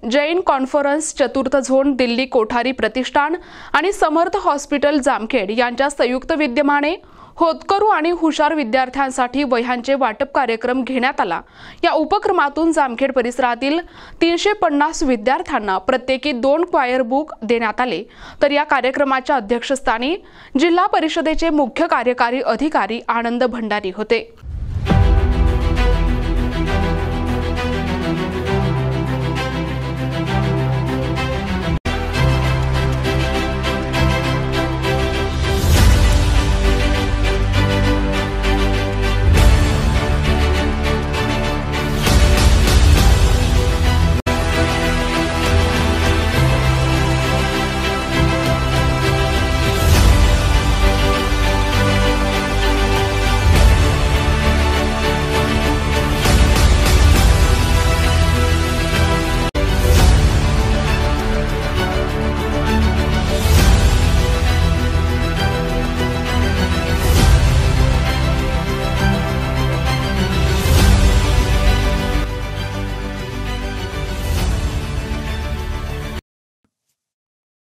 Jain conference चतुर्थ zone Delhi Kothari प्रतिष्ठान आणि समर्थ hospital Jamkhed यांच्या संयुक्त विद्यमाने होतकरू आणि हुशार विद्यार्थ्यांसाठी वह्यांचे वाटप कार्यक्रम घेण्यात आला। या उपक्रमातून जामखेड परिसरातील 350 विद्यार्थ्यांना प्रत्येकी 2 क्वायर बुक देण्यात आले। तर या कार्यक्रमाच्या अध्यक्षस्थानी जिल्हा परिषदेचे मुख्य कार्यकारी अधिकारी आनंद भंडारी होते।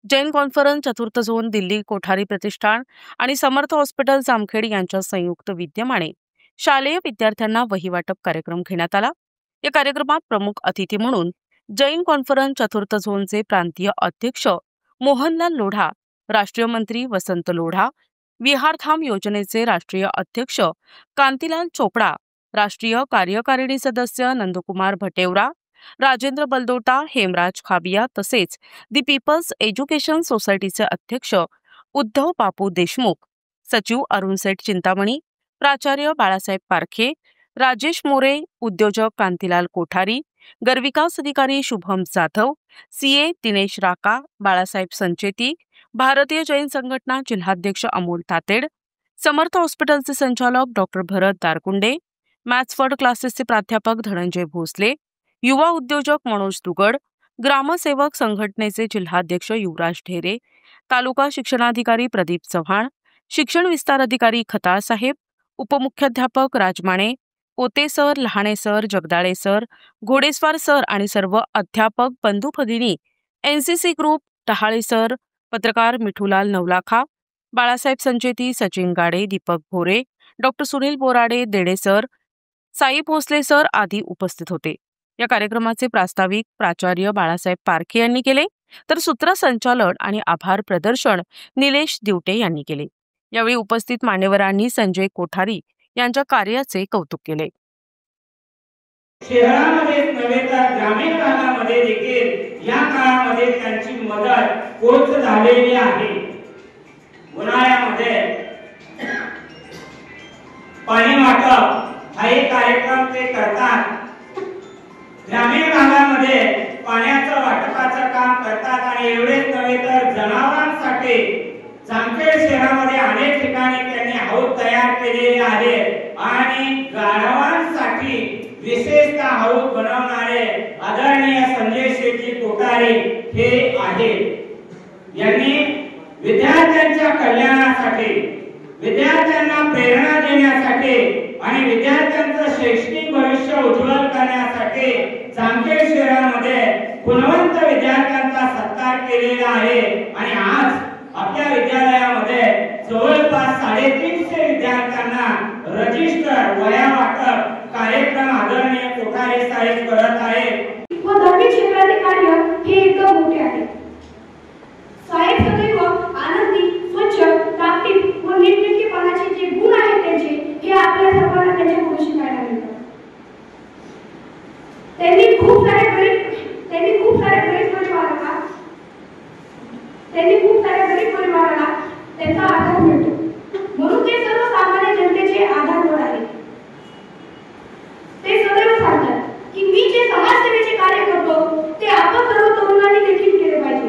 जैन कॉन्फरन्स चतुर्थ झोन दिल्ली कोठारी प्रतिष्ठान आणि समर्थ हॉस्पिटल जामखेड यांच्या संयुक्त विद्यमाने शालेय विद्यार्थ्यांना वही वाटप कार्यक्रम घेण्यात आला। या कार्यक्रमात प्रमुख अतिथी म्हणून जैन कॉन्फरन्स चतुर्थ झोनचे प्रांतीय अध्यक्ष मोहनलाल लोढा, राष्ट्रीय मंत्री वसंत लोढा, विहारधाम योजनेचे राष्ट्रीय अध्यक्ष कांतीलाल चोपडा, राष्ट्रीय कार्यकारिणी सदस्य नंदकुमार भटेवरा, राजेंद्र बलदोटा, हेमराज खाबिया तसेच दी पीपल्स एज्युकेशन सोसायटीचे अध्यक्ष उद्धव बापू देशमुख, सचिव अरुण सेठ चिंतामणी, प्राचार्य बाळासाहेब पारखे, राजेश मोरे, उद्योजक कांतीलाल कोठारी, गरविकास अधिकारी शुभम जाधव, सीए दिनेश राका, बाळासाहेब संचेती, भारतीय जैन संघटना जिल्हाध्यक्ष अमोल तातेड, समर्थ हॉस्पिटलचे संचालक डॉक्टर भरत दारकुंडे, मॅथ्सवर्ड क्लासेसचे प्राध्यापक धनंजय भोसले, युवा उद्योजक मनोज दुगड, ग्रामसेवक संघटनेचे जिल्हाध्यक्ष युवराज ढेरे, तालुका शिक्षणाधिकारी प्रदीप चव्हाण, शिक्षण विस्तार अधिकारी खताळ साहेब, उपमुख्याध्यापक राजमाणे, पोते sir, Lahane sir, Jagdale sir, घोडेस्वार सर आणि सर्व अध्यापक बंधू भगिनी, एनसीसी ग्रुप, टहाळे सर, पत्रकार मिठूलाल नवलाखा, बाळासाहेब संचेती, सचिन गाडे, दीपक भोरे, doctor Sunil Borade, देडे sir, Sai Bhosale sir आदी उपस्थित होते। या कार्यक्रमाचे प्रास्ताविक प्राचार्य बाळासाहेब पारखे यांनी केले, तर सूत्रसंचालन आणि आभार प्रदर्शन निलेश दिवटे यांनी केले। यावेळी उपस्थित मान्यवरांनी संजय कोठारी यांच्या कार्याचे कौतुक केले। शहरामध्ये नव्हे तर ग्रामीण भागामध्ये देखील या काळामध्ये त्यांची मदत पोहोच झालेली आहे। उन्हाळ्यामध्ये पाणी वाटप हा एक कार्यक्रम ते करतात। ग्रामीण भागामध्ये पाण्याचं वाटपाचं काम करतात आणि एवढेच नव्हे तर जनावरांसाठी जामखेड शहरामध्ये अनेक ठिकाणी त्यांनी हौद तयार केलेले आहेत आणि गाढवांसाठी विशेषतः हौद बनवणारे आदरणीय संजय शेट्टी कोठारी हे आहेत। यांनी विद्यार्थ्यांच्या कल्याणासाठी, विद्यार्थ्यांना प्रेरणा देण्यासाठी आणि विद्यार्थ्यांचं शैक्षणिक भविष्य उज्ज्वल करण्यासाठी जामखेड शहरामध्ये गुणवंत विद्यार्थ्यांचा सत्कार केलेला आहे आणि आज आपल्या विद्यालयामध्ये जवळपास 350 विद्यार्थ्यांना रजिस्टर वह्या वाटप कार्यक्रम आदरणीय कोठारी साहेब करत आहेत व धार्मिक क्षेत्रातील कार्य हे एकदम मोठे आहे। साहेब सदैव आनंदी, स्वच्छ, टापटीप व नीटनेटकेपणाचे जे गुण आहेत त्यांचे हे आपल्या सर्वांना त्यांच्याकडून शिकायला मिळतात। त्यांनी खूप सारे गरीब परिवाराला त्यांचा आधार मिळतो, म्हणून ते सर्वसामान्य जनतेचे आधारवड आहेत। ते सदैव सांगतात की मी जे समाजसेवेचे कार्य करतो ते आपण सर्व तरुणांनी देखील केले पाहिजे।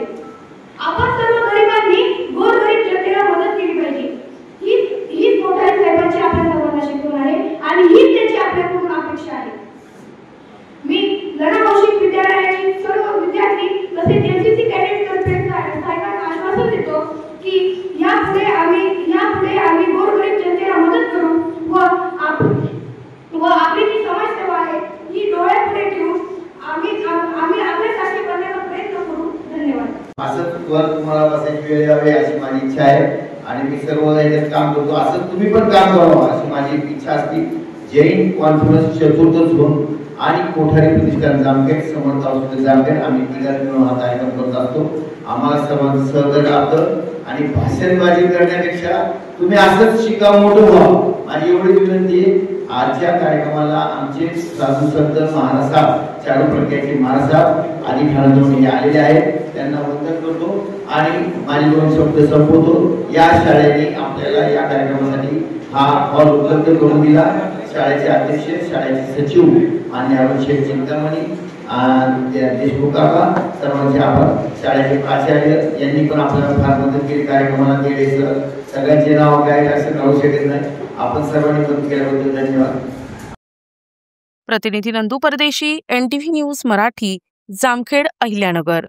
वेळ यावे अशी माझी इच्छा आहे आणि मी सर्व याच्यात काम करतो, असं तुम्ही पण काम करावं अशी माझी इच्छा असते. जैन कॉन्फरन्स चतुर्थ झोन आणि कोठारी प्रतिष्ठान जामखेड, समर्थ हॉस्पिटल जामखेड, आम्ही तिघांनी मिळून हा कार्यक्रम करत असतो. आम्हाला सर्वांचं सहकार्य लाभतं आणि भाषणबाजी करण्यापेक्षा तुम्ही असंच शिका, मोठं व्हा. माझी एवढी विनंती आहे. आजच्या कार्यक्रमाला आमचे साधू संत महाराज साहेब, चालू प्रक्रियाचे महाराज साहेब आदी ठाण्यातून हे आलेले आहेत, त्यांना वंदन करतो आणि माझे 2 शब्द संपवतो. या शाळेने आपल्याला या कार्यक्रमासाठी हा हॉल उपलब्ध करून दिला. शाळेचे अध्यक्ष, शाळेचे सचिव मान्य अरुण चिंतामणी, देशमुख काका, सर्वांचे आभार. शाळेचे प्राचार्य यांनी पण आपल्याला फार मदत केली कार्यक्रमाला. सगळ्यांचे नाव काय असं कळू शकत नाही, आपण सर्वांनी मदत केल्याबद्दल धन्यवाद. प्रतिनिधी नंदू परदेशी, NTV न्यूज मराठी, जामखेड, अहिल्यानगर.